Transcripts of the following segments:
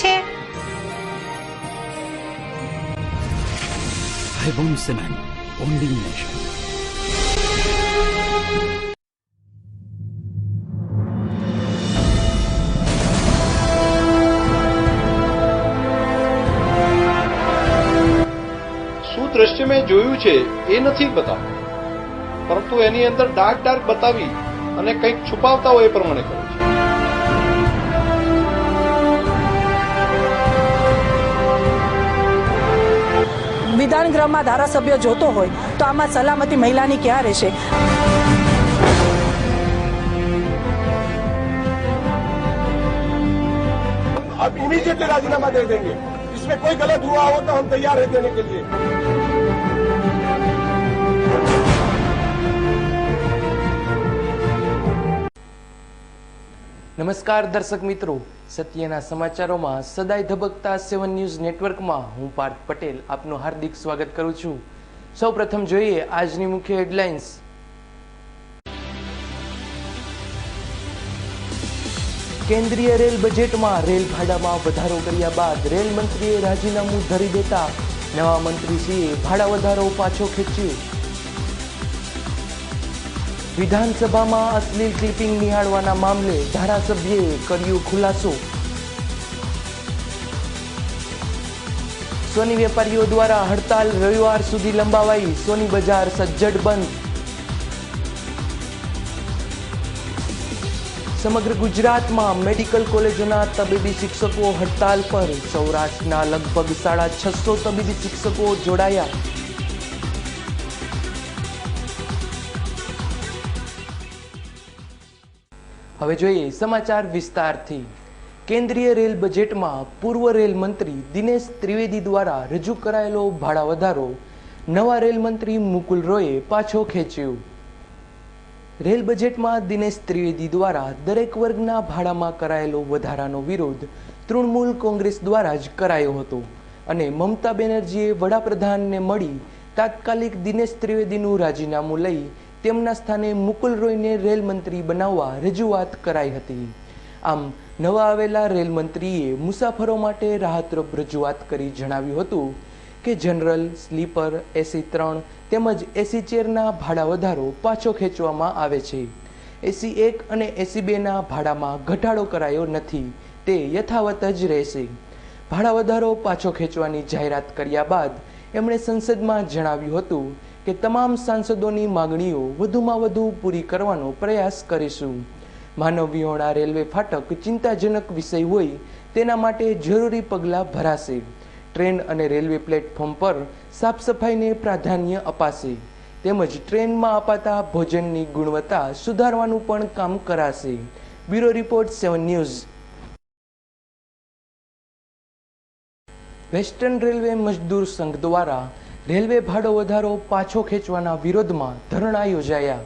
છે? Ibon Cement, only nation. શું દ્રશ્ય મેં જોયું છે એ નથી બતાવતું, પરંતુ એની અંદર ડાર્ક બતાવી અને કંઈક છુપાવતા હોય એ પ્રમાણે કરે છે. વિધાન ગૃહમાં ધારાસભ્ય જોતો હોય તો આમાં સલામતી મહિલાની ક્યાં રહેશે? अब इमीडिएटली राजीनामा दे देंगे. इसमें कोई गलत हुआ हो तो हम तैयार है देने के लिए. નમસ્કાર દર્શક મિત્રો, સત્યના સમાચારોમાં સદાય ધબકતા 7 ન્યૂઝ નેટવર્કમાં હું પાર્થ પટેલ આપનું હાર્દિક સ્વાગત કરું છું. સૌપ્રથમ જોઈએ આજની મુખ્ય હેડલાઇન્સ. કેન્દ્રીય રેલ બજેટમાં રેલ ભાડામાં વધારો કર્યા બાદ રેલ મંત્રીએ રાજીનામું ધરી દેતા નવા મંત્રીશ્રીએ ભાડા વધારો પાછો ખેંચ્યો. વિધાનસભામાં અશ્લીલ ક્લિપિંગ નિહાળવાના મામલે ધારાસભ્યએ કર્યો ખુલાસો. સોની વેપારીઓ દ્વારા હડતાલ રવિવાર સુધી લંબાવાઈ, સોની બજાર સજ્જડ બંધ. સમગ્ર ગુજરાતમાં મેડિકલ કોલેજોના તબીબી શિક્ષકો હડતાલ પર, સૌરાષ્ટ્રના લગભગ 650 તબીબી શિક્ષકો જોડાયા. હવે જોઈએ સમાચાર વિસ્તારથી. કેન્દ્રીય રેલ બજેટમાં પૂર્વ રેલ મંત્રી દિનેશ ત્રિવેદી દ્વારા રજૂ કરાયેલો ભાડા વધારો નવા રેલ મંત્રી મુકુલ રોયે પાછો ખેંચ્યો. રેલ બજેટમાં દિનેશ ત્રિવેદી દ્વારા દરેક વર્ગના ભાડામાં કરાયેલો વધારાનો વિરોધ તૃણમૂલ કોંગ્રેસ દ્વારા જ કરાયો હતો અને મમતા બેનર્જીએ વડાપ્રધાનને મળી તાત્કાલિક દિનેશ ત્રિવેદીનું રાજીનામું લઈ તેમના સ્થાને મુકુલ રોયને રેલ મંત્રી બનાવવા રજૂઆત કરાઈ હતી. આમ નવા આવેલા રેલ મંત્રીએ મુસાફરો માટે રાહતરૂપ રજૂઆત કરી જણાવ્યું હતું કે જનરલ, સ્લીપર, એસી 3 તેમજ એસી ચેરના ભાડા વધારો પાછો ખેંચવામાં આવે છે. એસી 1 અને એસી 2ના ભાડામાં ઘટાડો કરાયો નથી, તે યથાવત જ રહેશે. ભાડા વધારો પાછો ખેંચવાની જાહેરાત કર્યા બાદ એમણે સંસદમાં જણાવ્યું હતું કે તમામ સાંસદોની માગણીઓ વધુમાં વધુ પૂરી કરવાનો પ્રયાસ કરીશું. માનવ વિહોણા રેલવે ફાટક ચિંતાજનક વિષય હોય તેના માટે જરૂરી પગલાં ભરાશે. ટ્રેન અને રેલવે પ્લેટફોર્મ પર સાફ સફાઈને પ્રાધાન્ય અપાશે તેમજ ટ્રેનમાં અપાતા ભોજનની ગુણવત્તા સુધારવાનું પણ કામ કરાશે. Bureau report 7 news. Western railway મજદૂર સંઘ દ્વારા રેલવે ભાડો વધારો પાછો ખેંચવાના વિરોધમાં ધરણા યોજાયા.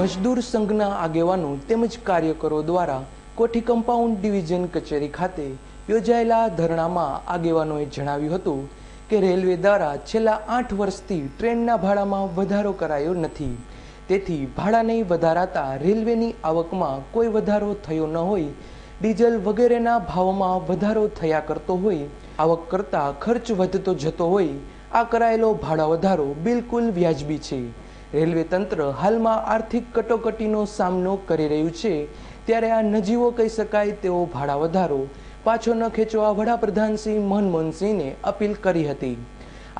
મજદૂર સંઘના આગેવાનો તેમજ કાર્યકરો દ્વારા કોઠી કમ્પાઉન્ડ ડિવિઝન કચેરી ખાતે યોજાયેલા ધરણામાં આગેવાનોએ જણાવ્યું હતું કે રેલવે દ્વારા છેલ્લા 8 વર્ષથી ટ્રેનના ભાડામાં વધારો કરાયો નથી. તેથી ભાડા નહીં વધારાતા રેલવેની આવકમાં કોઈ વધારો થયો ન હોય, ડીઝલ વગેરેના ભાવોમાં વધારો થયા કરતો હોય, આવક કરતાં ખર્ચ વધતો જતો હોય, આ કરાયેલો ભાડા વધારો બિલકુલ વ્યાજબી છે. રેલવે તંત્ર હાલમાં આર્થિક કટોકટીનો સામનો કરી રહ્યું છે, ત્યારે આ નજીવો કહી શકાય તેવો ભાડા વધારો પાછો ન ખેંચવા વડાપ્રધાન શ્રી મનમોહન સિંહને અપીલ કરી હતી.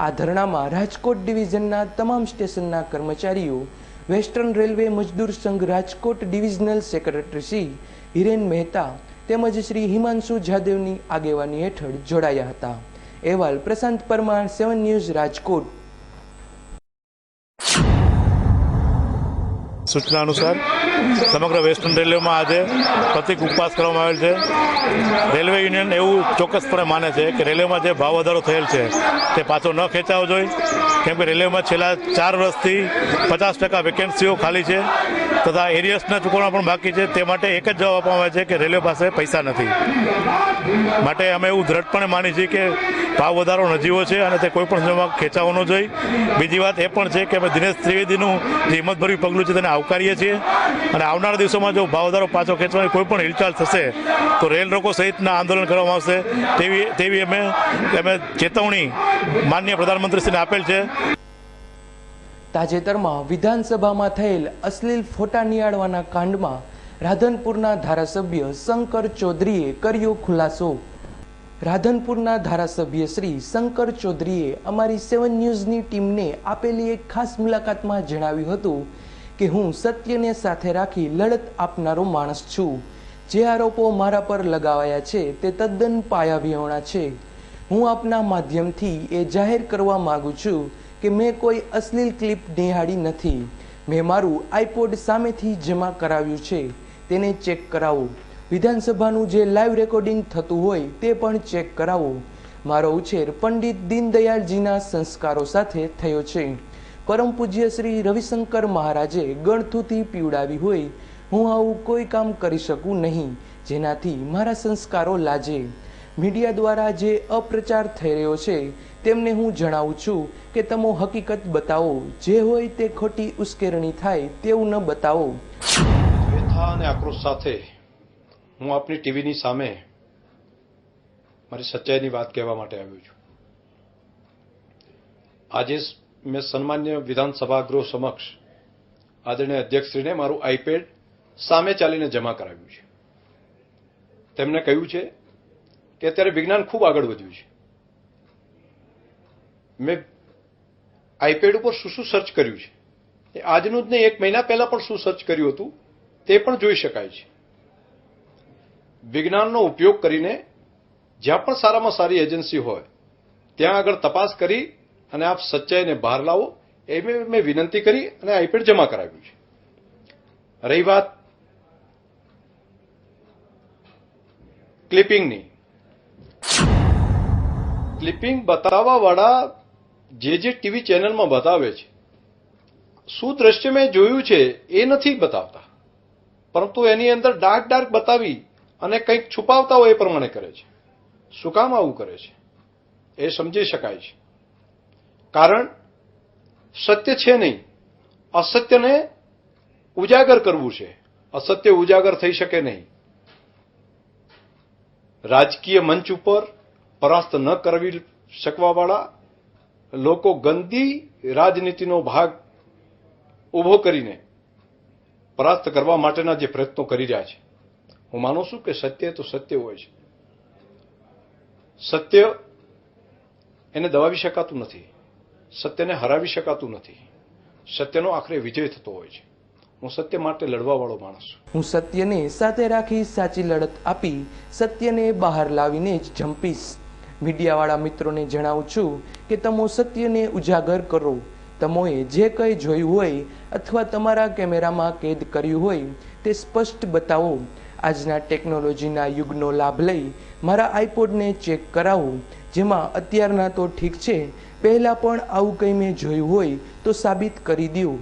આ ધરણામાં રાજકોટ ડિવિઝનના તમામ સ્ટેશનના કર્મચારીઓ, વેસ્ટર્ન રેલવે મજદૂર સંઘ રાજકોટ ડિવિઝનલ સેક્રેટરી શ્રી હિરેન મહેતા તેમજ શ્રી હિમાંશુ જાદવની આગેવાની હેઠળ જોડાયા હતા. અહેવાલ પ્રશાંત પરમાર, 7 ન્યૂઝ, રાજકોટ. सूचना अनुसार સમગ્ર વેસ્ટર્ન રેલવેમાં આજે પ્રતિક ઉપવાસ કરવામાં આવેલ છે. રેલવે યુનિયન એવું ચોક્કસપણે માને છે કે રેલવેમાં જે ભાવ વધારો થયેલ છે તે પાછો ન ખેંચાવો જોઈએ, કેમ કે રેલવેમાં છેલ્લા 4 વર્ષથી 50% વેકેન્સીઓ ખાલી છે તથા એરિયર્સના ચૂકવણા પણ બાકી છે. તે માટે એક જ જવાબ આપવામાં આવે છે કે રેલવે પાસે પૈસા નથી. માટે અમે એવું દ્રઢપણે માની છીએ કે ભાવ વધારો નજીવો છે અને તે કોઈ પણ સમયમાં ખેંચાવો ન જોઈએ. બીજી વાત એ પણ છે કે અમે દિનેશ ત્રિવેદીનું જે હિંમતભર્યું પગલું છે તેને આવકારીએ છીએ અને આવનારા દિવસોમાં જો ભાવ વધારો પાછો ખેંચવાની કોઈ પણ હિલચાલ થશે તો રેલ રોકો સહિતના આંદોલન કરવામાં આવશે તેવી અમે ચેતવણી માનનીય પ્રધાનમંત્રીશ્રીને આપેલ છે. તાજેતરમાં વિધાનસભામાં થયેલ અશ્લીલ ફોટા નિયાળવાના કાંડમાં રાધનપુરના ધારાસભ્ય શંકર ચૌધરીએ કર્યો ખુલાસો. રાધનપુરના ધારાસભ્ય શ્રી શંકર ચૌધરીએ અમારી 7 ન્યૂઝની ટીમને આપેલી એક ખાસ મુલાકાતમાં જણાવ્યું હતું કે હું સત્યને સાથે રાખી લડત આપનારો માણસ છું. જે આરોપો મારા પર લગાવાયા છે તે તદ્દન પાયાવિહોણા છે. હું આપના માધ્યમથી એ જાહેર કરવા માંગુ છું કે મેં કોઈ અશ્લીલ ક્લિપ નિહાળી નથી. મેં મારું આઈપોડ સામેથી જમા કરાવ્યું છે, તેને ચેક કરાવો. વિધાનસભાનું જે લાઈવ રેકોર્ડિંગ થતું હોય તે પણ ચેક કરાવો. મારો ઉછેર પંડિત દીનદયાળજીના સંસ્કારો સાથે થયો છે. પરમ પૂજ્ય શ્રી રવિશંકર મહારાજે ગણથુથી પીવડાવી હોય. હું આવું કોઈ કામ કરી શકું નહીં જેનાથી મારા સંસ્કારો લાજે. મીડિયા દ્વારા જે અપ્રચાર થઈ રહ્યો છે તેમને હું જણાવું છું કે તમે હકીકત બતાવો. જે હોય તે ખોટી ઉશ્કેરણી થાય તેવું ન બતાવો. વ્યથા અને આક્રોશ સાથે હું આપની ટીવીની સામે મારી સચ્ચાઈની વાત કહેવા માટે આવ્યો છું. આજે મેં સન્માન્ય વિધાનસભા ગૃહ સમક્ષ આદરણીય અધ્યક્ષશ્રીને મારું આઈપેડ સામે ચાલીને જમા કરાવ્યું છે. તેમણે કહ્યું છે કે અત્યારે વિજ્ઞાન ખૂબ આગળ વધ્યું છે. મેં આઈપેડ ઉપર શું સર્ચ કર્યું છે એ આજનું જ નહીં, 1 મહિના પહેલા પણ શું સર્ચ કર્યું હતું તે પણ જોઈ શકાય છે. વિજ્ઞાનનો ઉપયોગ કરીને જ્યાં પણ સારામાં સારી એજન્સી હોય ત્યાં આગળ તપાસ કરી અને આપ સચ્ચાઈને બહાર લાવો એ મેં વિનંતી કરી અને આઈપેડ જમા કરાવ્યું છે. રહી વાત ક્લિપિંગની, ક્લિપિંગ બતાવવાવાળા જે ટીવી ચેનલમાં બતાવે છે શું દ્રશ્ય મેં જોયું છે એ નથી બતાવતા, પરંતુ એની અંદર ડાર્ક બતાવી અને કંઈક છુપાવતા હોય એ પ્રમાણે કરે છે. શું કામ આવું કરે છે એ સમજી શકાય છે. કારણ સત્ય છે નહીં, અસત્યને ઉજાગર કરવું છે. અસત્ય ઉજાગર થઈ શકે નહીં. રાજકીય મંચ ઉપર પરાસ્ત ન કરવી શકવાવાળા લોકો ગંદી રાજનીતિનો ભાગ ઉભો કરીને પરાસ્ત કરવા માટેના જે પ્રયત્નો કરી રહ્યા છે, હું માનું છું કે સત્ય તો સત્ય હોય છે. સત્ય એને દબાવી શકાતું નથી, સત્યને હરાવી શકાતું નથી. સત્યનો આખરે વિજય થતો હોય છે. હું સત્ય માટે લડવાવાળો માણસ છું. હું સત્યને સાથે રાખી સાચી લડત આપી સત્યને બહાર લાવીને જ જંપીશ. મીડિયાવાળા મિત્રોને જણાવું છું કે તમે સત્યને ઉજાગર કરો. તમોએ જે કંઈ જોયું હોય અથવા તમારા કેમેરામાં કેદ કર્યું હોય તે સ્પષ્ટ બતાવો. આજના ટેકનોલોજીના યુગનો લાભ લઈ મારા આઈપોડને ચેક કરાવો. જેમાં અત્યારના તો ઠીક છે, પહેલાં પણ આવું કંઈ મેં જોયું હોય તો સાબિત કરી દો.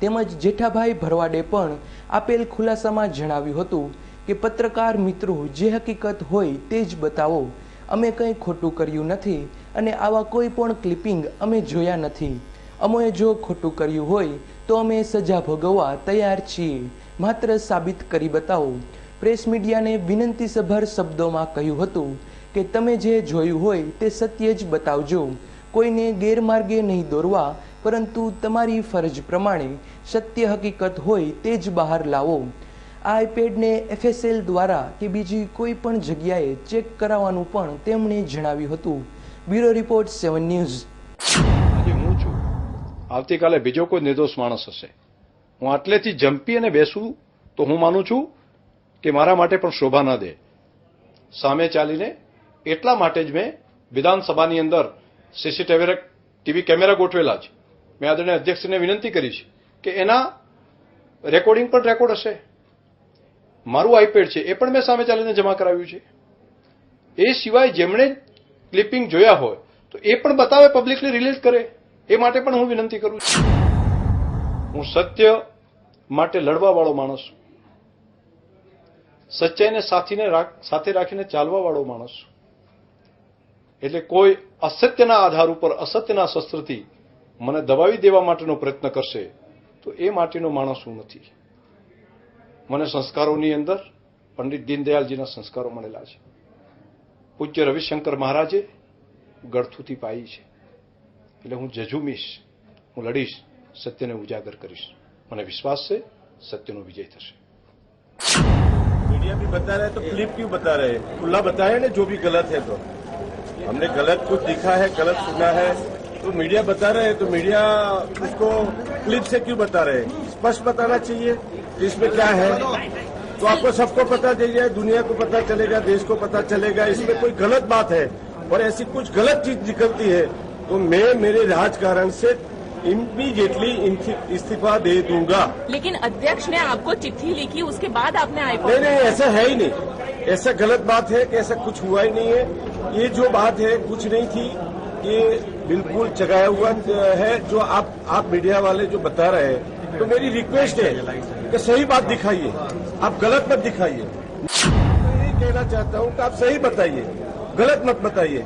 તેમજ જેઠાભાઈ ભરવાડે પણ આપેલ ખુલાસામાં જણાવ્યું હતું કે પત્રકાર મિત્રો જે હકીકત હોય તે જ બતાવો. અમે કંઈ ખોટું કર્યું નથી અને આવા કોઈ પણ ક્લિપિંગ અમે જોયા નથી. અમોએ જો ખોટું કર્યું હોય તો અમે સજા ભોગવવા તૈયાર છીએ. માત્ર સાબિત કરી બતાવો. પ્રેસ મીડિયાને વિનંતીસભર શબ્દોમાં કહ્યું હતું કે તમે જે જોયું હોય તે સત્ય જ બતાવજો. કોઈને ગેરમાર્ગે નહીં દોરવા, પરંતુ તમારી ફરજ પ્રમાણે સત્ય હકીકત હોય તે જ બહાર લાવો. આ આઈપેડને FSL દ્વારા કે બીજી કોઈ પણ જગ્યાએ ચેક કરાવવાનું પણ તેમણે જણાવ્યું હતું. Bureau report 7 news. આજે હું છું, આવતીકાલે બીજો કોઈ નિર્દોષ માણસ હશે. હું આટલેથી જંપી અને બેસું તો હું માનું છું કે મારા માટે પણ શોભા ન દે. સામે ચાલીને એટલા માટે જ મેં વિધાનસભાની અંદર સીસીટીવી કેમેરા ગોઠવેલા છે. મેં આદરણીય અધ્યક્ષને વિનંતી કરી છે કે એના રેકોર્ડિંગ પણ રેકોર્ડ હશે. મારું આઈપેડ છે એ પણ મેં સામે ચાલીને જમા કરાવ્યું છે. એ સિવાય જેમણે ક્લિપિંગ જોયા હોય તો એ પણ બતાવે, પબ્લિકલી રિલીઝ કરે. એ માટે પણ હું વિનંતી કરું છું. હું સત્ય માટે લડવાવાળો માણસ છું. સચ્ચાઈને સાથે રાખીને ચાલવાવાળો માણસ છું. એટલે કોઈ અસત્યના આધાર ઉપર અસત્યના શસ્ત્રથી મને દબાવી દેવા માટેનો પ્રયત્ન કરશે તો એ માટેનો માણસ હું નથી. મને સંસ્કારોની અંદર પંડિત દીનદયાળજીના સંસ્કારો મળેલા છે. પૂજ્ય રવિશંકર મહારાજે ગળથુથી પાઈ છે. એટલે હું ઝઝુમીશ, હું લડીશ, સત્યને ઉજાગર કરીશ. મને વિશ્વાસ છે સત્યનો વિજય થશે. मीडिया भी बता रहे हैं तो क्लिप क्यों बता रहे हैं? खुला बताया ना जो भी गलत है. तो हमने गलत कुछ दिखा है, गलत सुना है, तो मीडिया बता रहे हैं तो मीडिया उसको क्लिप से क्यों बता रहे हैं? स्पष्ट बताना चाहिए कि इसमें क्या है, तो आपको सबको पता चल जाए, दुनिया को पता चलेगा, देश को पता चलेगा इसमें कोई गलत बात है और ऐसी कुछ गलत चीज निकलती है तो मैं मेरे राजकारण से इमीडिएटली इस्तीफा दे दूंगा. लेकिन अध्यक्ष ने आपको चिट्ठी लिखी, उसके बाद आपने नहीं नहीं, ऐसा है ही नहीं. ऐसा गलत बात है कि ऐसा कुछ हुआ ही नहीं है. ये जो बात है कुछ नहीं थी, ये बिल्कुल जगाया हुआ है जो आप मीडिया वाले जो बता रहे हैं. तो मेरी रिक्वेस्ट है कि सही बात दिखाइए, आप गलत मत दिखाइए. मैं यही कहना चाहता हूँ कि आप सही बताइए, गलत मत बताइए.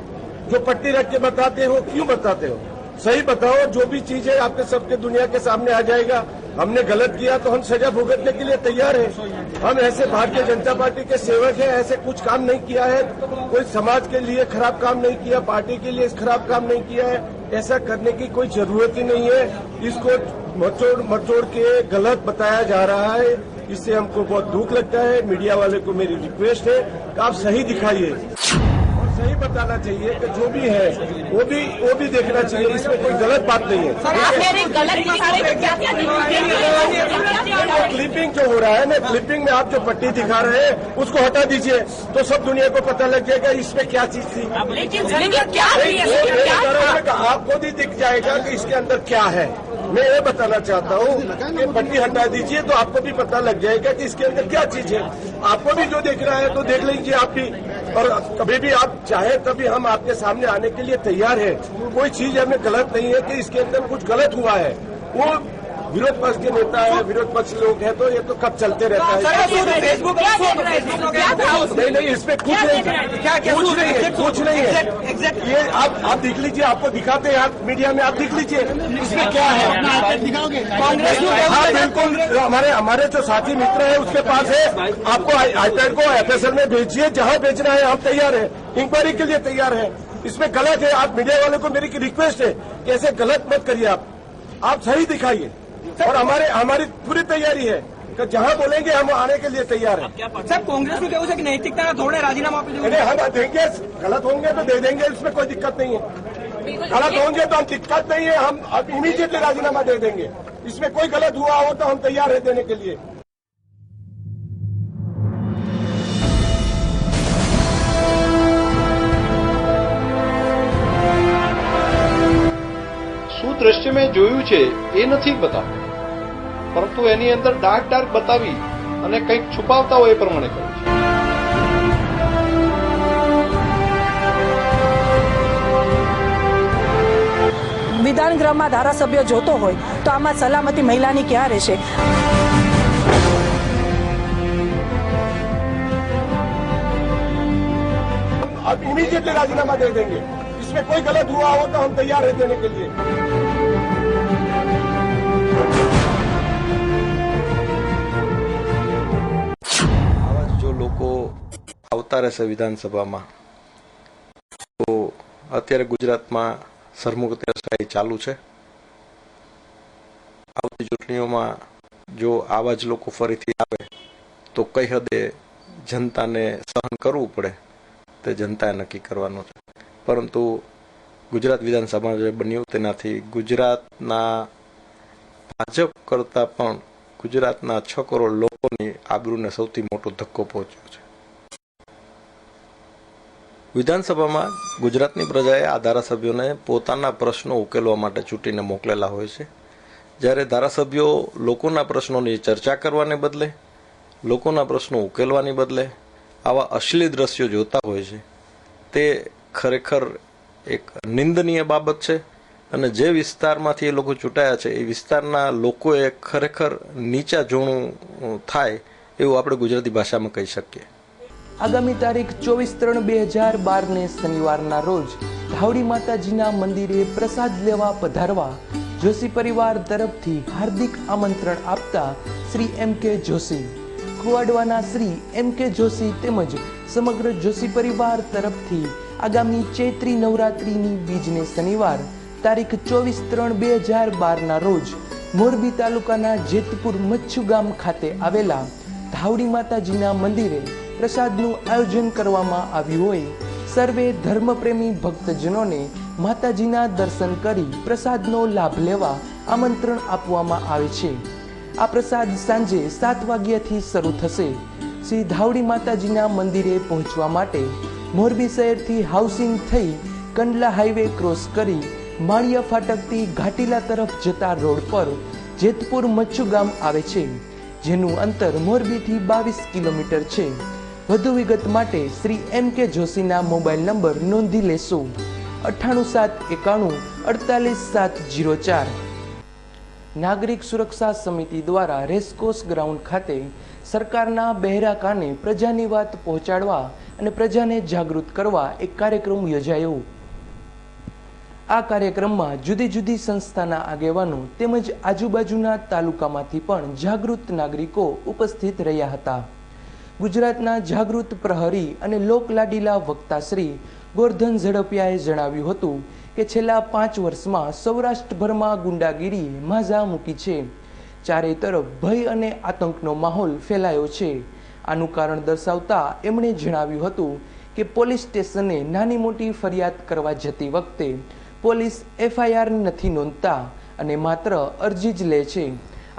जो पट्टी रख के बताते हो क्यों बताते हो? सही बताओ. जो भी चीज है आपके सबके दुनिया के सामने आ जाएगा. हमने गलत किया तो हम सजा भुगतने के लिए तैयार हैं. हम ऐसे भारतीय जनता पार्टी के सेवक हैं, ऐसे कुछ काम नहीं किया है, कोई समाज के लिए खराब काम नहीं किया, पार्टी के लिए खराब काम नहीं किया है. ऐसा करने की कोई जरूरत ही नहीं है. इसको मचोड़ के गलत बताया जा रहा है. इससे हमको बहुत दुख लगता है. मीडिया वाले को मेरी रिक्वेस्ट है कि आप सही दिखाइए और सही बताना चाहिए कि जो भी है वो भी देखना चाहिए. इसमें कोई गलत बात नहीं है. क्लिपिंग जो हो रहा है ना, क्लिपिंग में आप जो पट्टी दिखा रहे हैं उसको हटा दीजिए तो सब दुनिया को पता लग जाएगा इसमें क्या चीज थी. आपको भी दिख जाएगा कि इसके अंदर क्या है. मैं ये बताना चाहता हूँ कि पट्टी हटा दीजिए तो आपको भी पता लग जाएगा कि इसके अंदर क्या चीज है. आपको भी जो देखना है तो देख लीजिए आप भी. और कभी भी आप चाहे तभी हम आपके सामने आने के लिए तैयार हैं. कोई चीज हमें गलत नहीं है कि इसके अंदर कुछ गलत हुआ है. वो विरोध पक्ष के नेता है, विरोध पक्ष लोग हैं तो ये तो कब चलते रहता है. नहीं, इसमें कुछ नहीं है. ये आप देख लीजिए, आपको दिखाते हैं आप मीडिया में, आप देख लीजिए इसमें क्या है. हाँ बिल्कुल, हमारे जो साथी मित्र है उसके पास है. आपको आईपैड को FSL में भेजिए, जहाँ भेजना है हम तैयार है, इंक्वायरी के लिए तैयार है. इसमें गलत है. आप मीडिया वालों को मेरी रिक्वेस्ट है कि ऐसे गलत मत करिए. आप सही दिखाइए और हमारी पूरी तैयारी है कि जहां बोलेंगे हम आने के लिए तैयार हैं. साहब कांग्रेस में क्या कि नैतिकता थोड़े राजीनामा हम देंगे. गलत होंगे तो दे देंगे, इसमें कोई दिक्कत नहीं है. गलत होंगे तो हम दिक्कत नहीं है, हम अब इमीडिएटली राजीनामा दे देंगे. इसमें कोई गलत हुआ हो तो हम तैयार है देने के लिए. શું દ્રશ્ય મેં જોયું છે એ નથી બતાવતું, પરંતુ એની અંદર ડાર્ક બતાવી અને કંઈક છુપાવતા હોય એ પ્રમાણે કરે છે. વિધાન ગૃહમાં ધારાસભ્ય જોતો હોય તો આમાં સલામતી મહિલાની ક્યાં રહેશે? अब इमीडिएटली राजीनामा दे देंगे. इसमें कोई गलत हुआ हो तो हम तैयार है देने के लिए. આવા જો લોકો આવતા રહેશે વિધાનસભામાં તો અત્યારે ગુજરાતમાં સરમુખત્યારશાહી ચાલુ છે. આવતી ચૂંટણીઓમાં જો આવા જ લોકો ફરીથી આવે તો કઈ હદે જનતાને સહન કરવું પડે તે જનતાએ નક્કી કરવાનું છે. પરંતુ ગુજરાત વિધાનસભા જે બન્યું તેનાથી ગુજરાતના ભાજપ કરતાં પણ ગુજરાતના 6 કરોડ લોકોની આબરૂને સૌથી મોટો ધક્કો પહોંચ્યો છે. વિધાનસભામાં ગુજરાતની પ્રજાએ આ ધારાસભ્યોને પોતાના પ્રશ્નો ઉકેલવા માટે ચૂંટીને મોકલેલા હોય છે. જ્યારે ધારાસભ્યો લોકોના પ્રશ્નોની ચર્ચા કરવાને બદલે, લોકોના પ્રશ્નો ઉકેલવાની બદલે આવા અશ્લીલ દ્રશ્યો જોતા હોય છે, તે ખરેખર એક નિંદનીય બાબત છે. અને જે વિસ્તારમાંથી એ લોકો ચૂંટાયા છે એ વિસ્તારના લોકોએ ખરેખર નીચા જોણું થાય એવું આપણે ગુજરાતી ભાષામાં કહી શકીએ. આગામી તારીખ 24/3/2012 ને શનિવારના રોજ ધાવડી માતાજીના મંદિરે પ્રસાદ લેવા પધારવા જોશી પરિવાર તરફથી હાર્દિક આમંત્રણ આપતા શ્રી M.K. જોશી, કુવાડવાના શ્રી M.K. જોશી તેમજ સમગ્ર જોશી પરિવાર તરફથી આગામી ચૈત્રી નવરાત્રિની બીજને શનિવાર તારીખ 24/3/2012 ના રોજ મોરબી તાલુકાના જેતપુર મચ્છુ ગામ ખાતે આવેલા ધાવડી માતાજીના મંદિરે પ્રસાદનું આયોજન કરવામાં આવ્યું હોય સર્વે ધર્મપ્રેમી ભક્તજનોને માતાજીના દર્શન કરી પ્રસાદનો લાભ લેવા આમંત્રણ આપવામાં આવે છે. આ પ્રસાદ સાંજે 7 વાગ્યાથી શરૂ થશે. શ્રી ધાવડી માતાજીના મંદિરે પહોંચવા માટે મોરબી શહેરથી હાઉસિંગ થઈ કંડલા હાઈવે ક્રોસ કરી માળિયા ફાટકથી ઘાટીલા તરફ જતા રોડ પર જેતપુર મચ્છુ ગામ આવે છે, જેનું અંતર મોરબીથી 22 કિલોમીટર છે. વધુ વિગત માટે શ્રી M.K. જોશીના મોબાઈલ નંબર નોંધી લેશો 9871948704. નાગરિક સુરક્ષા સમિતિ દ્વારા રેસકોર્સ ગ્રાઉન્ડ ખાતે સરકારના બહેરા કાને પ્રજાની વાત પહોંચાડવા અને પ્રજાને જાગૃત કરવા એક કાર્યક્રમ યોજાયો. આ કાર્યક્રમમાં જુદી જુદી સંસ્થાના આગેવાનો તેમજ આજુબાજુના તાલુકામાંથી પણ જાગૃત નાગરિકો ઉપસ્થિત રહ્યા હતા. ગુજરાતના જાગૃત પ્રહરી અને લોકલાડીલા વક્તા શ્રી ગોરધન ઝડપિયાએ જણાવ્યું હતું કે છેલ્લા 5 વર્ષમાં સૌરાષ્ટ્રભરમાં ગુંડાગીરીએ માઝા મૂકી છે. ચારે તરફ ભય અને આતંકનો માહોલ ફેલાયો છે. આનું કારણ દર્શાવતા એમણે જણાવ્યું હતું કે પોલીસ સ્ટેશને નાની મોટી ફરિયાદ કરવા જતી વખતે પોલીસ FIR નથી નોંધતા અને માત્ર અરજી જ લે છે.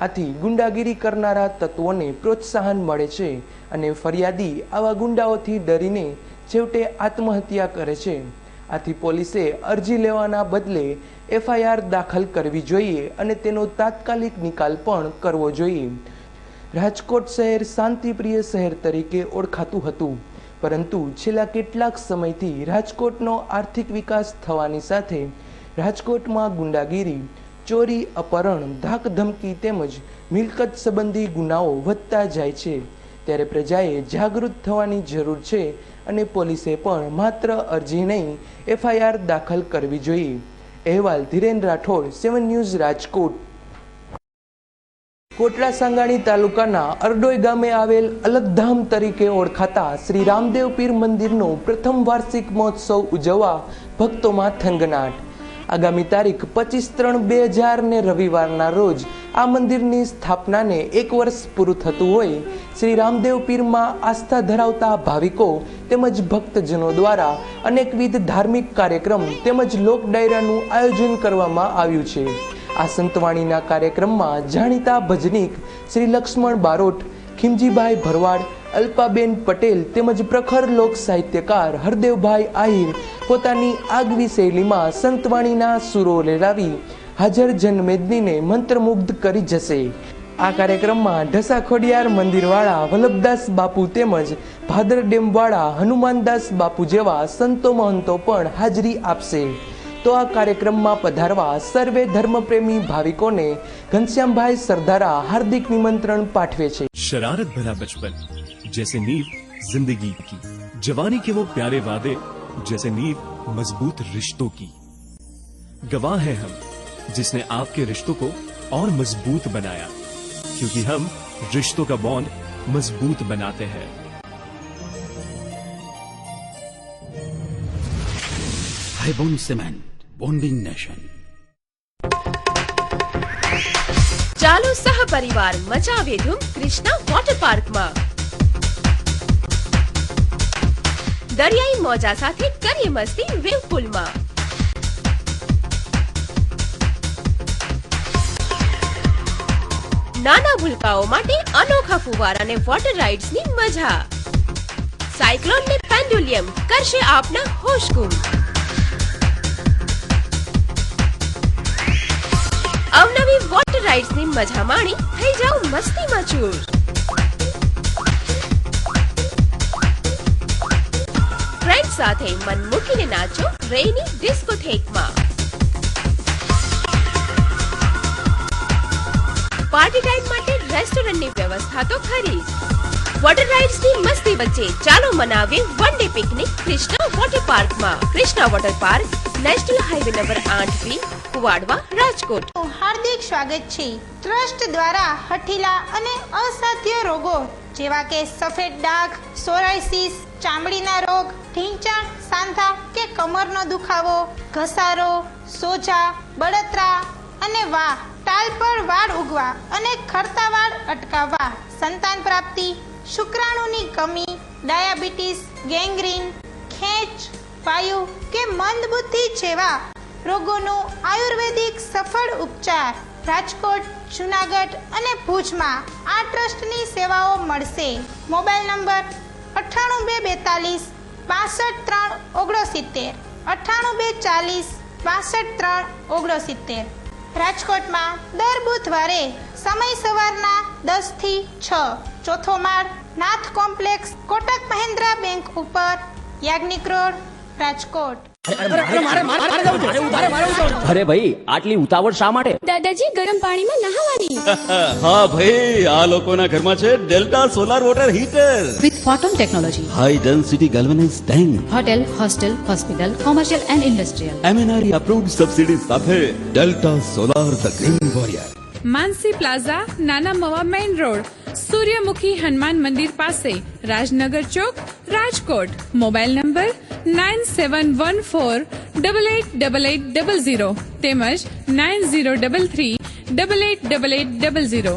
આથી ગુંડાગીરી કરનારા તત્વોને પ્રોત્સાહન મળે છે અને ફરિયાદી આવા ગુંડાઓથી ડરીને છેવટે આત્મહત્યા કરે છે. આથી પોલીસે અરજી લેવાના બદલે FIR દાખલ કરવી જોઈએ અને તેનો તાત્કાલિક નિકાલ પણ કરવો જોઈએ. રાજકોટ શહેર શાંતિપ્રિય શહેર તરીકે ઓળખાતું હતું, પરંતુ છેલ્લા કેટલાક સમયથી રાજકોટનો આર્થિક વિકાસ થવાની સાથે રાજકોટમાં ગુંડાગીરી, ચોરી, અપહરણ, ધાકધમકી તેમજ મિલકત સંબંધી ગુનાઓ વધતા જાય છે. ત્યારે પ્રજાએ જાગૃત થવાની જરૂર છે અને પોલીસે પણ માત્ર અરજી નહીં FIR દાખલ કરવી જોઈએ. અહેવાલ ધીરેન રાઠોડ, 7 ન્યૂઝ, રાજકોટ. કોટડા સાંગાણી તાલુકાના અરડોઈ ગામે આવેલ અલગધામ તરીકે ઓળખાતા શ્રી રામદેવ પીર મંદિરનો પ્રથમ વાર્ષિક મહોત્સવ ઉજવવા ભક્તોમાં થનગનાટ. આગામી તારીખ 25/3/2000 ને રવિવારના રોજ આ મંદિરની સ્થાપનાને 1 વર્ષ પૂરું થતું હોય શ્રી રામદેવ પીરમાં આસ્થા ધરાવતા ભાવિકો તેમજ ભક્તજનો દ્વારા અનેકવિધ ધાર્મિક કાર્યક્રમ તેમજ લોક ડાયરાનું આયોજન કરવામાં આવ્યું છે. આ સંતવાણીના કાર્યક્રમમાં જાણીતા ભજનીક શ્રી લક્ષ્મણ બારોટ, ખીમજીભાઈ ભરવાડ, અલ્પાબેન પટેલ તેમજ પ્રખર લોક સાહિત્યકાર હરદેવભાઈ આહિર પોતાની આગવી શૈલીમાં સંતવાણીના સુરો રેલાવી હાજર જનમેદનીને મંત્રમુગ્ધ કરી જશે. આ કાર્યક્રમમાં ઢસા ખોડિયાર મંદિરવાળા વલ્લભદાસ બાપુ તેમજ ભાદર ડેમવાળા હનુમાનદાસ બાપુ જેવા સંતો મહંતો પણ હાજરી આપશે. તો આ કાર્યક્રમમાં પધારવા સર્વે ધર્મપ્રેમી ભાવિકોને ઘનશ્યામભાઈ સરદારા હાર્દિક નિમંત્રણ પાઠવે છે. शरारत भरा बचपन जैसे नींव जिंदगी की, जवानी के वो प्यारे वादे जैसे नींव मजबूत रिश्तों की. गवाह हैं हम जिसने आपके रिश्तों को और मजबूत बनाया, क्योंकि हम रिश्तों का बॉन्ड मजबूत बनाते हैं. हाईबॉन्ड सीमेंट, बॉन्डिंग नेशन. ચાલો સહપરિવાર મચાવીએ ધૂમ કૃષ્ણા વોટર પાર્કમાં. દરિયાઈ મોજા સાથે કરીએ મસ્તી વેવ પુલમાં. નાના ભૂલકાઓ માટે અનોખા ફુવારા અને વોટર રાઇડ્સની મજા. સાયક્લોન ને પેન્ડુલિયમ કરશે આપના હોશ ગુમ. અવનવી વોટર રાઇડ્સની મજા માણી થઈ જાવ મસ્તીમાં ચૂર. ફ્રેન્ડ સાથે મન મૂકીને નાચો રેની ડિસ્કોથેકમાં. પાર્ટી ટાઈમ માટે રેસ્ટોરન્ટની વ્યવસ્થા તો ખરી જ. વોટર રાઇડ્સની મસ્તી વચ્ચે ચાલો મનાવીએ one day picnic Krishna water પાર્કમાં. Krishna water park national highway number 8B Kuvadva Rajkot. હાર્દિક સ્વાગત છે. ટ્રસ્ટ દ્વારા હઠીલા અને અસાધ્ય રોગો જેવા કે સફેદ ડાઘ, સોરાયસિસ, ચામડીના રોગ, ઢીંચણ, સાંધા કે કમરનો દુખાવો, ઘસારો, સોજા, બળતરા અને ટાલ પર વાળ ઉગવા અને ખરતા વાળ અટકાવવા, સંતાન પ્રાપ્તિ, શુક્રાણુની કમી, ડાયાબિટીસ, ગેંગ્રીન, ખેંચ, વાયુ કે મંદબુદ્ધિ જેવા રોગોનો આયુર્વેદિક સફળ ઉપચાર રાજકોટ, જૂનાગઢ અને ભુજમાં આ ટ્રસ્ટની સેવાઓ મળશે. Mobile number 98242 65369 98240 65369. રાજકોટમાં દર બુધવારે સમય સવારના 10 થી 6. ચોથો માળ, નાથ કોમ્પ્લેક્સ, કોટક મહિન્દ્રા બેંક ઉપર, યાજ્ઞિક રોડ, રાજકોટ. અરે ભાઈ આટલી ઉતાવળ શા માટે? દાદાજી ગરમ પાણીમાં નહાવાની. હા ભાઈ, આ લોકોના ઘરમાં છે Delta solar water heater with photon technology, high density galvanized tank, hotel, hostel, hospital, commercial and industrial, MNRE approved subsidy સાથે Delta solar the green warrior. Mansi plaza, Nana Mava main road, Suryamukhi Hanuman મંદિર પાસે, રાજનગર ચોક, રાજકોટ. મોબાઈલ નંબર 9714888800 તેમજ 9033888800.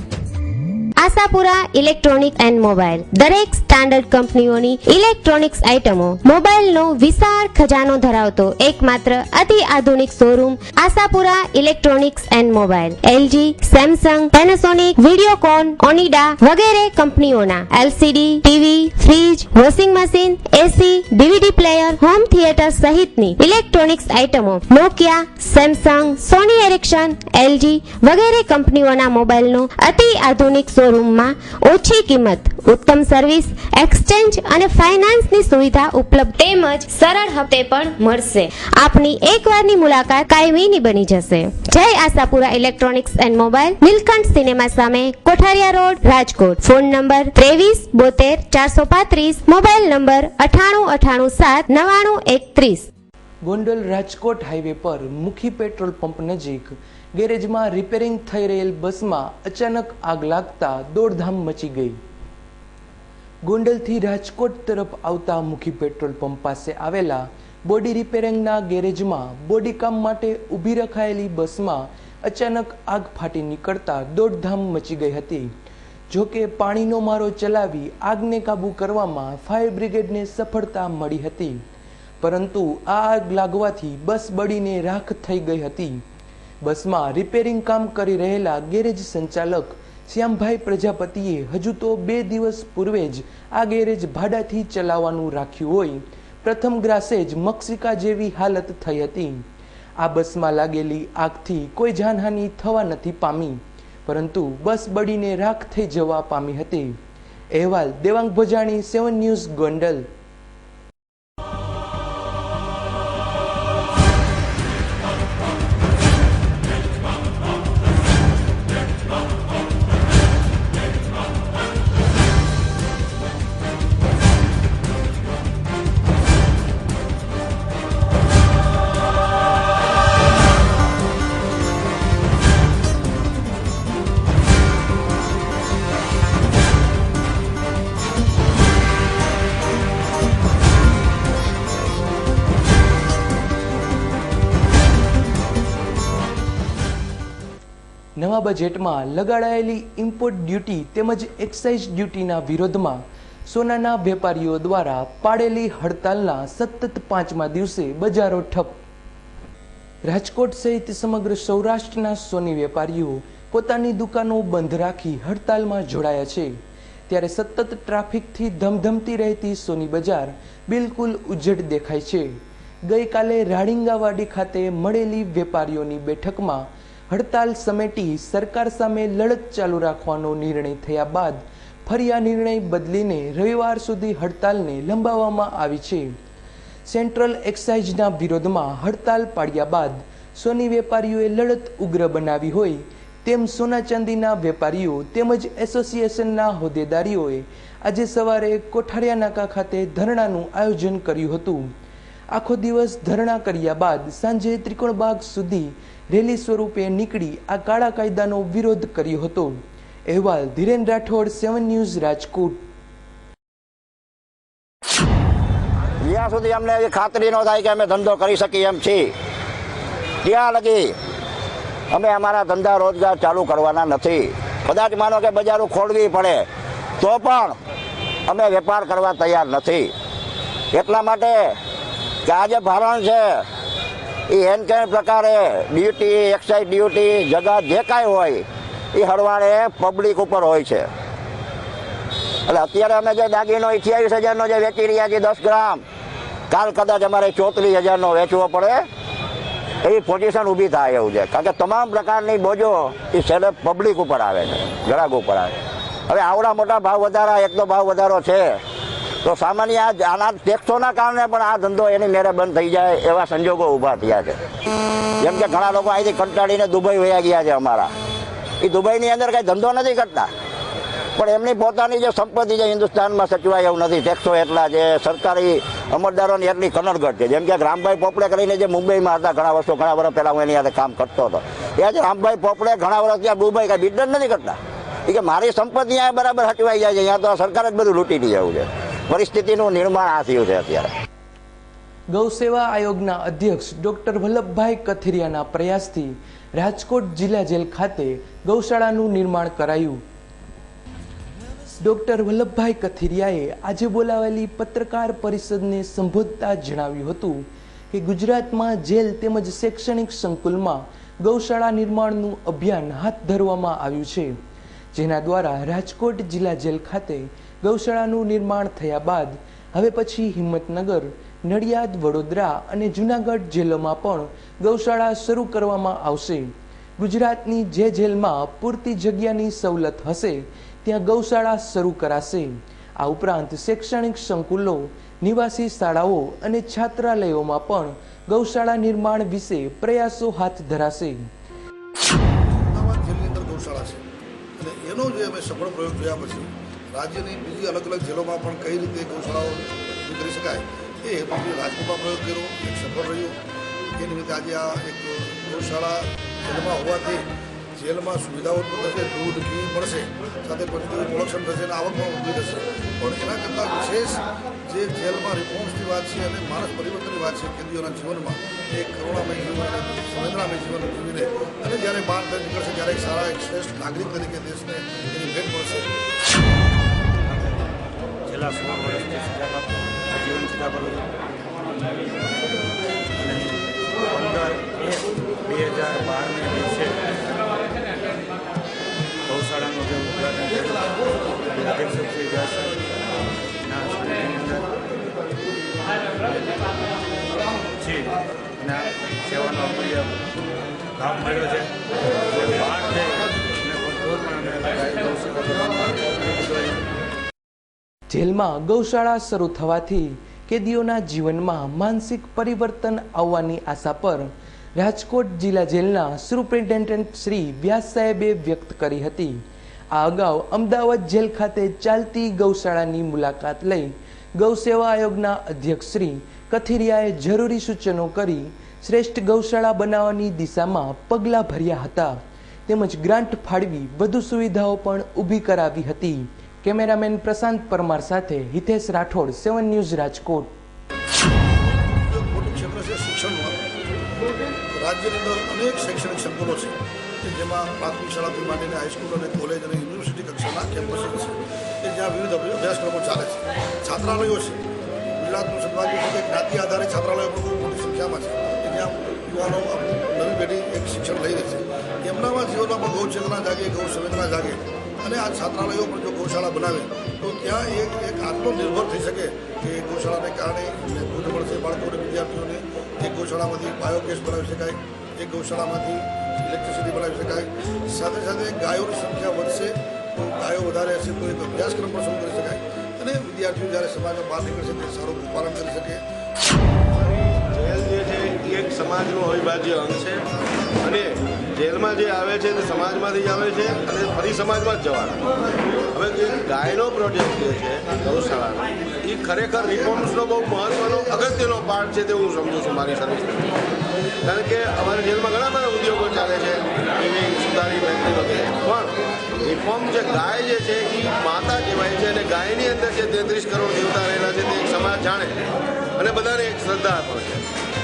આશાપુરા ઇલેક્ટ્રોનિક એન્ડ મોબાઈલ દરેક standard કંપનીઓની electronics આઇટમો, મોબાઈલનો વિશાળ ખજાનો ધરાવતો એકમાત્ર અતિ આધુનિક showroom Ashapura electronics and mobile. LG, Samsung, Panasonic, Videocon, Onida વગેરે કંપનીઓના LCD, TV, fridge, washing machine, AC, DVD player, home theatre સહિતની ઇલેક્ટ્રોનિક્સ આઇટમો નોકિયા, સેમસંગ, સોની એરિક્સન, LG વગેરે કંપનીઓના મોબાઈલનો અતિ આધુનિક શોરૂમમાં ઓછી કિંમત, ઉત્તમ સર્વિસ, એક્સચેન્જ અને ફાઇનાન્સની સુવિધા ઉપલબ્ધ તેમજ સરળ હપ્તે પણ મળશે. આપની એકવારની મુલાકાત કાયમીની બની જશે. જય Ashapura electronics and mobile, Nilkanth cinema સામે, Kothariya road, Rajkot. Phone number 2372 435, mobile number 9898 7 99 31. Gondal Rajkot highway પર મુખી પેટ્રોલ પંપ નજીક ગેરેજમાં રિપેરિંગ થઈ રહેલ બસમાં અચાનક આગ લાગતા દોડધામ મચી ગઈ. ગોંડલથી રાજકોટ તરફ આવતા મુખી પેટ્રોલ પંપ પાસે આવેલા બોડી રિપેરિંગના ગેરેજમાં બોડી કામ માટે ઊભી રખાયેલી બસમાં અચાનક આગ ફાટી નીકળતા દોડધામ મચી ગઈ હતી. જોકે પાણીનો મારો ચલાવી આગને કાબૂ કરવામાં ફાયર બ્રિગેડને સફળતા મળી હતી, પરંતુ આ આગ લાગવાથી બસ બળીને રાખ થઈ ગઈ હતી. બસમાં રિપેરિંગ કામ કરી રહેલા ગેરેજ સંચાલક શ્યામભાઈ પ્રજાપતિએ હજુ તો 2 દિવસ પૂર્વે જ આ ગેરેજ ભાડાથી ચલાવવાનું રાખ્યું હોય પ્રથમ ગ્રાસે જ મક્ષિકા જેવી હાલત થઈ હતી. આ બસમાં લાગેલી આગથી કોઈ જાનહાનિ થવા નથી પામી, પરંતુ બસ બળીને રાખ થઈ જવા પામી હતી. અહેવાલ દેવાંગ ભજાણી, 7 ન્યૂઝ, ગોંડલ. નવા બજેટમાં લગાડાયેલી ઇમ્પોર્ટ ડ્યુટી તેમજ એક્સાઇઝ ડ્યુટીના વિરોધમાં સોનાના વેપારીઓ દ્વારા પાડેલી હડતાલના સતત 5મા દિવસે બજારો ઠપ. રાજકોટ સહિત સમગ્ર સૌરાષ્ટ્રના સોની વેપારીઓ પોતાની દુકાનો બંધ રાખી હડતાલમાં જોડાયા છે. ત્યારે સતત ટ્રાફિકથી ધમધમતી રહેતી સોની બજાર બિલકુલ ઉજ્જડ દેખાય છે. ગઈકાલે રાણીંગાવાડી ખાતે મળેલી વેપારીઓની બેઠકમાં હડતાલ સમેટી સરકાર સામે લડત ચાલુ રાખવાનો નિર્ણય થયા બાદ ફરી આ નિર્ણય બદલીને રવિવાર સુધી હડતાલને લંબાવવામાં આવી છે. સેન્ટ્રલ એક્સાઇઝના વિરોધમાં હડતાલ પાડ્યા બાદ સોની વેપારીઓએ લડત ઉગ્ર બનાવી હોય તેમ સોના ચાંદીના વેપારીઓ તેમજ એસોસિએશનના હોદ્દેદારીઓએ આજે સવારે કોઠારિયા નાકા ખાતે ધરણાનું આયોજન કર્યું હતું. આખો દિવસ ધરણા કર્યા બાદ સાંજે ત્રિકોણબાગ સુધી રેલી સ્વરૂપે નીકળી આ કાળા કાયદાનો વિરોધ કર્યો હતો. અહેવાલ ધીરેન રાઠોડ, 7 ન્યૂઝ, રાજકોટ. જ્યાં સુધી અમને એવી ખાતરી ન થાય કે અમે ધંધો કરી શકીએ એમ છીએ ત્યાં લગી અમે અમારા ધંધા રોજગાર ચાલુ કરવાના નથી. કદાચ માનો કે બજારો ખોલવી પડે તો પણ અમે વેપાર કરવા તૈયાર નથી. એટલા માટે કે આ જે ભારણ છે એ એન કે પ્રકારે ડ્યુટી, એક્સાઇઝ ડ્યુટી, જગા જે કાંઈ હોય એ હળવાળે પબ્લિક ઉપર હોય છે. એટલે અત્યારે અમે જે દાગીનો 28,000નો જે વેચી રહ્યા છીએ 10 ગ્રામ, કાલ કદાચ અમારે 34,000નો વેચવો પડે એવી પોઝિશન ઊભી થાય એવું છે. કારણ કે તમામ પ્રકારની બોજો એ છેલ્લે પબ્લિક ઉપર આવે છે, ગ્રાહક ઉપર આવે. હવે આવડા મોટા ભાવ વધારા, એક તો ભાવ વધારો છે તો સામાન્ય આના ટેક્સોના કારણે પણ આ ધંધો એની મેરે બંધ થઈ જાય એવા સંજોગો ઊભા થયા છે. જેમ કે ઘણા લોકો અહીંથી કંટાળીને દુબઈ વયા ગયા છે અમારા. એ દુબઈની અંદર કંઈ ધંધો નથી કરતા, પણ એમની પોતાની જે સંપત્તિ છે હિન્દુસ્તાનમાં સચવાય એવું નથી. ટેક્સો એટલા છે, સરકારી અમલદારોની એટલી કનડગત છે. જેમ કે રામભાઈ પોપડે કરીને જે મુંબઈમાં હતા ઘણા વર્ષ પહેલાં હું એની સાથે કામ કરતો હતો. એ જે રામભાઈ પોપડે ઘણા વર્ષ ત્યાં દુબઈ કાંઈ બિઝનેસ નથી કરતા. એ કે મારી સંપત્તિ અહીંયા બરાબર સચવાઈ જાય છે, અહીંયા તો સરકાર જ બધું લૂંટી જવું છે. પરિસ્થિતિનું નિર્માણ આ થયું છે અત્યારે. ગૌ સેવા આયોગના અધ્યક્ષ ડોક્ટર વલ્લભભાઈ કથિરિયાના પ્રયાસથી રાજકોટ જિલ્લા જેલ ખાતે ગૌશાળાનું નિર્માણ કરાયું. ડોક્ટર વલ્લભભાઈ કથિરિયાએ આજે બોલાવેલી પત્રકાર પરિષદને સંબોધતા જણાવ્યું હતું કે ગુજરાતમાં જેલ તેમજ શૈક્ષણિક સંકુલમાં ગૌશાળા નિર્માણનું અભિયાન હાથ ધરવામાં આવ્યું છે, જેના દ્વારા રાજકોટ જિલ્લા જેલ ખાતે ગૌશાળાનું નિર્માણ થયા બાદ હવે પછી હિંમતનગર, નડિયાદ, વડોદરા અને જૂનાગઢ જેલોમાં પણ ગૌશાળા શરૂ કરવામાં આવશે. ગુજરાતની જે જેલમાં પૂરતી જગ્યાની સવલત હશે ત્યાં ગૌશાળા શરૂ કરાશે. આ ઉપરાંત શૈક્ષણિક સંકુલો, નિવાસી શાળાઓ અને છાત્રાલયોમાં પણ ગૌશાળા નિર્માણ વિશે પ્રયાસો હાથ ધરાશે. ગૌશાળા છે અને એનો જે અમે સફળ પ્રયોગ જોયા પછી રાજ્યની બીજી અલગ અલગ જેલોમાં પણ કઈ રીતે ગૌશાળાઓ કરી શકાય એ રાજકોટમાં પ્રયોગ કર્યો, એક સફળ રહ્યો. એ નિમિત્તે આજે આ એક ગૌશાળા જેલમાં હોવાથી જેલમાં સુવિધાઓ પણ થશે, દૂધ, ઘી મળશે, સાથે પશુઓનું પ્રોડક્શન થશે અને આવક પણ ઊભી થશે. પણ એના કરતાં વિશેષ જે જેલમાં રિફોર્મ્સની વાત છે અને માણસ પરિવર્તનની વાત છે, કેદીઓના જીવનમાં એક કરુણામય જીવન અને સંવેદનામય જીવન જીવીને અને જ્યારે બહાર નીકળશે ત્યારે એક સારા એક શ્રેષ્ઠ નાગરિક તરીકે દેશને એની ભેટ મળશે. છેલ્લા 16 વર્ષથી જીવન સજા કરું છું અને 15/1/2012 દિવસે ગૌશાળાનું જે ઉદ્ઘાટન કર્યું અધ્યક્ષ શ્રી વ્યાસના સાનિધ્યની અંદર છે અને સેવાનો અમૂલ્ય લાભ મળ્યો છે. બહાર જઈ જેલમાં ગૌશાળા શરૂ થવાથી કેદીઓના જીવનમાં માનસિક પરિવર્તન આવવાની આશા પર રાજકોટ જિલ્લા જેલના સુપ્રિન્ટેન્ડન્ટ શ્રી વ્યાસ સાહેબે વ્યક્ત કરી હતી. આ અગાઉ અમદાવાદ જેલ ખાતે ચાલતી ગૌશાળાની મુલાકાત લઈ ગૌ સેવા આયોગના અધ્યક્ષ શ્રી કથિરિયાએ જરૂરી સૂચનો કરી શ્રેષ્ઠ ગૌશાળા બનાવવાની દિશામાં પગલાં ભર્યા હતા, તેમજ ગ્રાન્ટ ફાળવી વધુ સુવિધાઓ પણ ઊભી કરાવી હતી. કેમેરામેન પ્રશાંત પરમાર સાથે હિતેશ રાઠોડ, 7 ન્યૂઝ, રાજકોટ. મોટું ક્ષેત્ર છે શિક્ષણમાં. રાજ્યની અંદર અનેક શૈક્ષણિક સંકુલો છે કે જેમાં પ્રાથમિક શાળાથી માંડીને હાઈસ્કૂલ અને કોલેજ અને યુનિવર્સિટી કક્ષાના કેમ્પસો છે કે જ્યાં વિવિધ અભ્યાસક્રમો ચાલે છે. છાત્રાલયો છે. ગુજરાતનું સદભાગ્ય છે કે જ્ઞાતિ આધારિત છાત્રાલયો પણ બહુ મોટી સંખ્યામાં છે કે જ્યાં યુવાનો નવી પેઢી એક શિક્ષણ લઈ રહી છે. એમનામાં જીવનમાં પણ ગૌ ચેતના જાગે, ગૌ સંવેદના જાગે અને આ છાત્રાલયો પણ જો ગૌશાળા બનાવે તો ત્યાં એક આત્મનિર્ભર થઈ શકે કે ગૌશાળાને કારણે દૂધ મળશે બાળકોને, વિદ્યાર્થીઓને. એક ગૌશાળામાંથી બાયોગેસ બનાવી શકાય, એક ગૌશાળામાંથી ઇલેક્ટ્રિસિટી બનાવી શકાય. સાથે સાથે ગાયોની સંખ્યા વધશે તો ગાયો વધારે હશે તો એક અભ્યાસક્રમ પણ શરૂ કરી શકાય અને વિદ્યાર્થીઓ જ્યારે સમાજમાં બહાર નીકળશે તે સારું પાલન કરી શકે. જેલ જે છે એ એક સમાજનો અવિભાજ્ય અંગ છે અને જેલમાં જે આવે છે તે સમાજમાંથી જ આવે છે અને ફરી સમાજમાં જ જવાના. હવે જે ગાયનો પ્રોજેક્ટ જે છે ગૌશાળાનો એ ખરેખર રિફોર્મ્સનો બહુ મહત્વનો અગત્યનો પાર્ટ છે તે હું સમજું છું મારી સર્વિસ. કારણ કે અમારા જેલમાં ઘણા બધા ઉદ્યોગો ચાલે છે એવી સુધારી ફેક્ટરી વગેરે, પણ રિફોર્મ જે ગાય જે છે એ માતા કહેવાય છે અને ગાયની અંદર જે 33 કરોડ દેવતા રહેલા છે તે એક સમાજ જાણે અને બધાને એક શ્રદ્ધા પણ છે.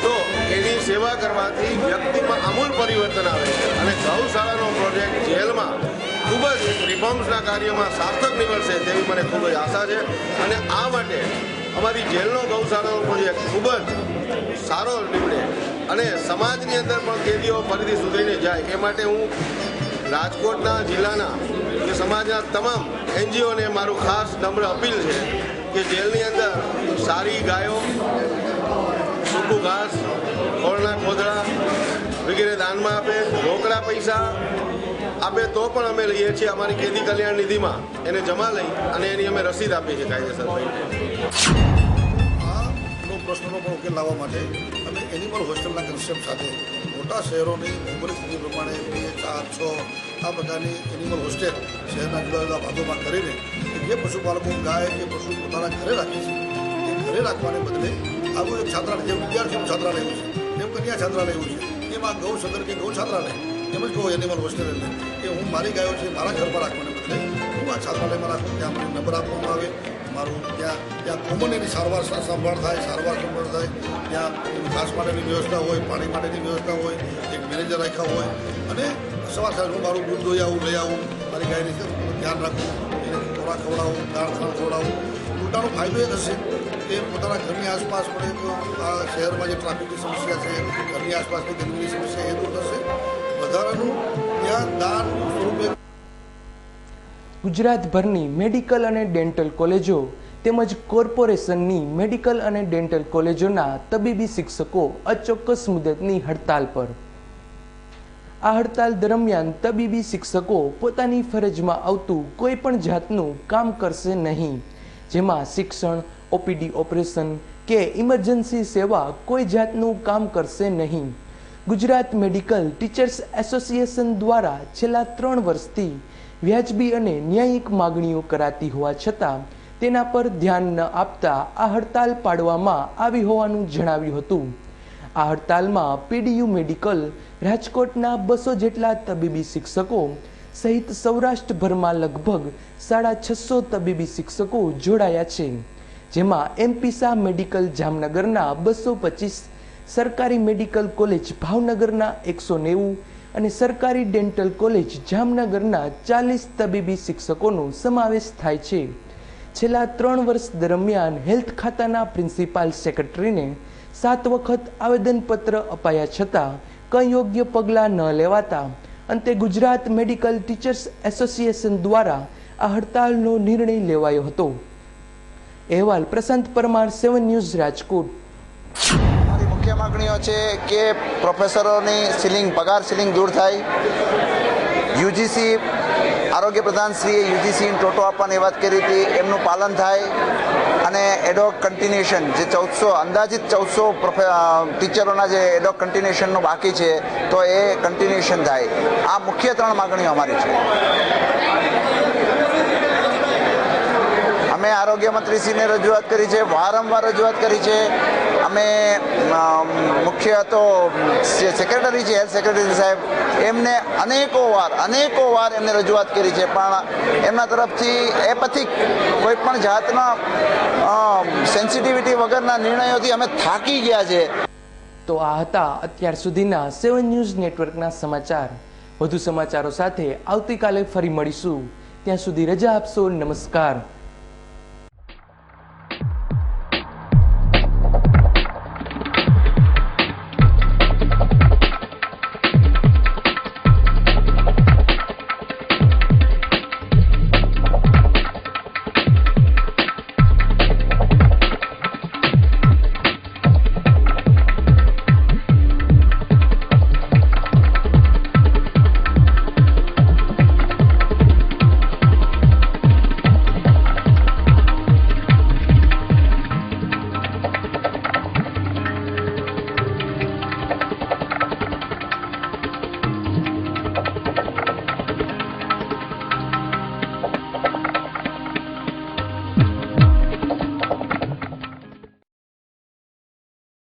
તો એની સેવા કરવાથી વ્યક્તિમાં આમૂલ પરિવર્તન આવે છે અને ગૌશાળાનો પ્રોજેક્ટ જેલમાં ખૂબ જ રિફોર્મ્સના કાર્યમાં સાર્થક નીવડશે તેવી મને ખૂબ જ આશા છે. અને આ માટે અમારી જેલનો ગૌશાળાનો પ્રોજેક્ટ ખૂબ જ સારો નીવડે અને સમાજની અંદર પણ કેદીઓ ફરીથી સુધરીને જાય એ માટે હું રાજકોટના જિલ્લાના કે સમાજના તમામ NGOને મારું ખાસ નમ્ર અપીલ છે કે જેલની અંદર સારી ગાયો, સૂકું ઘાસ, ખોળના ખોદડા વગેરે દાનમાં આપે, રોકડા પૈસા આપે તો પણ અમે લઈએ છીએ અમારી કેદી કલ્યાણ નિધિમાં એને જમા લઈ અને એની અમે રસીદ આપીએ છીએ કાયદેસર. આનો પ્રશ્નનો પણ ઉકેલ લાવવા માટે અમે એનિમલ હોસ્ટેલના કન્સેપ્ટ સાથે મોટા શહેરોની ભૌગોલિક સ્થિતિ પ્રમાણે 2, 4, 6 આ પ્રકારની એનિમલ હોસ્ટેલ શહેરના જુદા જુદા ભાગોમાં કરીને જે પશુપાલકો ગાય કે પશુ પોતાના ઘરે રાખે છે એ ઘરે રાખવાને બદલે આવું એક છાત્રાલય જેમ વિદ્યાર્થીઓનું છાત્રાલય એવું છે જેમ કન્યા છાત્રાલય એવું છે એમાં ગૌ સદન કે ગૌ છાત્રાલય એમ જ કહો એનિમલ હોસ્ટેલ એટલે કે હું મારી ગાયો છે મારા ઘરમાં રાખવાને બદલે હું આ છાત્રાલયમાં રાખું, ત્યાં મને નંબર આપવામાં આવે, મારું ત્યાં કોમન એની સારવાર સંભાળ થાય, ત્યાં ઘાસ માટેની વ્યવસ્થા હોય, પાણી માટેની વ્યવસ્થા હોય, એક મેનેજર રાખ્યા હોય અને સવાર સાંજ હું મારું દૂધ લઈ આવું, મારી ગાયની ધ્યાન રાખવું, એને ખોરાક ખવડાવું, દાળ ખાણ ખવડાવું. ઉલટાનો ફાયદો એ થશે કે પોતાના ઘરની આસપાસ પણ એક આ શહેરમાં જે ટ્રાફિકની સમસ્યા છે, ઘરની આસપાસની ગંદકીની સમસ્યા એ દૂર થશે. વધારાનું ત્યાં દાન સ્વરૂપે ગુજરાતભરની મેડિકલ અને ડેન્ટલ કોલેજો તેમજ કોર્પોરેશનની મેડિકલ અને ડેન્ટલ કોલેજોના તબીબી શિક્ષકો અચોક્કસ મુદતની હડતાલ પર. આ હડતાલ દરમિયાન તબીબી શિક્ષકો પોતાની ફરજમાં આવતું કોઈ પણ જાતનું કામ કરશે નહીં, જેમાં શિક્ષણ, OPD ઓપરેશન કે ઇમરજન્સી સેવા કોઈ જાતનું કામ કરશે નહીં. ગુજરાત મેડિકલ ટીચર્સ એસોસિએશન દ્વારા છેલ્લા 3 વર્ષથી વ્યાજબી અને ન્યાયિક માગણીઓ કરાતી હોવા છતાં તેના પર ધ્યાન ન આપતા આ હડતાલ પાડવામાં આવી હોવાનું જણાવ્યું હતું. આ હડતાલમાં PDU મેડિકલ રાજકોટના 200 જેટલા તબીબી શિક્ષકો સહિત સૌરાષ્ટ્રભરમાં લગભગ 650 તબીબી શિક્ષકો જોડાયા છે, જેમાં એમપીસા મેડિકલ જામનગરના 225, સરકારી મેડિકલ કોલેજ ભાવનગરના 190 અને સરકારી ડેન્ટલ કોલેજ જામનગરના 40 તબીબી શિક્ષકોનો સમાવેશ થાય છે. છેલ્લા 3 વર્ષ દરમિયાન હેલ્થ ખાતાના પ્રિન્સિપાલ સેક્રેટરીને 7 વખત આવેદનપત્ર અપાયા છતાં કંઈ યોગ્ય પગલાં ન લેવાતા અંતે ગુજરાત મેડિકલ ટીચર્સ એસોસિએશન દ્વારા આ હડતાલનો નિર્ણય લેવાયો હતો. અહેવાલ પ્રશાંત પરમાર, 7 ન્યૂઝ, રાજકોટ. મુખ્ય માગણીઓ છે કે પ્રોફેસરોની પગાર સીલિંગ દૂર થાય, UGC આરોગ્ય પ્રધાનશ્રીએ UGCને ટોટો આપવાની વાત કરી હતી એમનું પાલન થાય અને એડોક કન્ટિન્યુએશન જે 1400 અંદાજિત 1400 ટીચરોના જે એડોક કન્ટિન્યુએશનનું બાકી છે તો એ કન્ટિન્યુએશન થાય. આ મુખ્ય 3 માગણીઓ અમારી છે. અમે આરોગ્ય મંત્રીશ્રીને રજૂઆત કરી છે, વારંવાર રજૂઆત કરી છે. અમે મુખ્ય તો સેક્રેટરી છે, હેલ્થ સેક્રેટરી સાહેબ, એમને અનેકો વાર એમને રજૂઆત કરી છે, પણ એમના તરફથી એપેથિક કોઈ પણ જાતના સેન્સિટિવિટી વગરના નિર્ણયોથી અમે થાકી ગયા છે. તો આ હતા અત્યાર સુધીના 7 ન્યૂઝ નેટવર્કના સમાચાર. વધુ સમાચારો સાથે આવતીકાલે ફરી મળીશું. ત્યાં સુધી રજા આપશો. નમસ્કાર.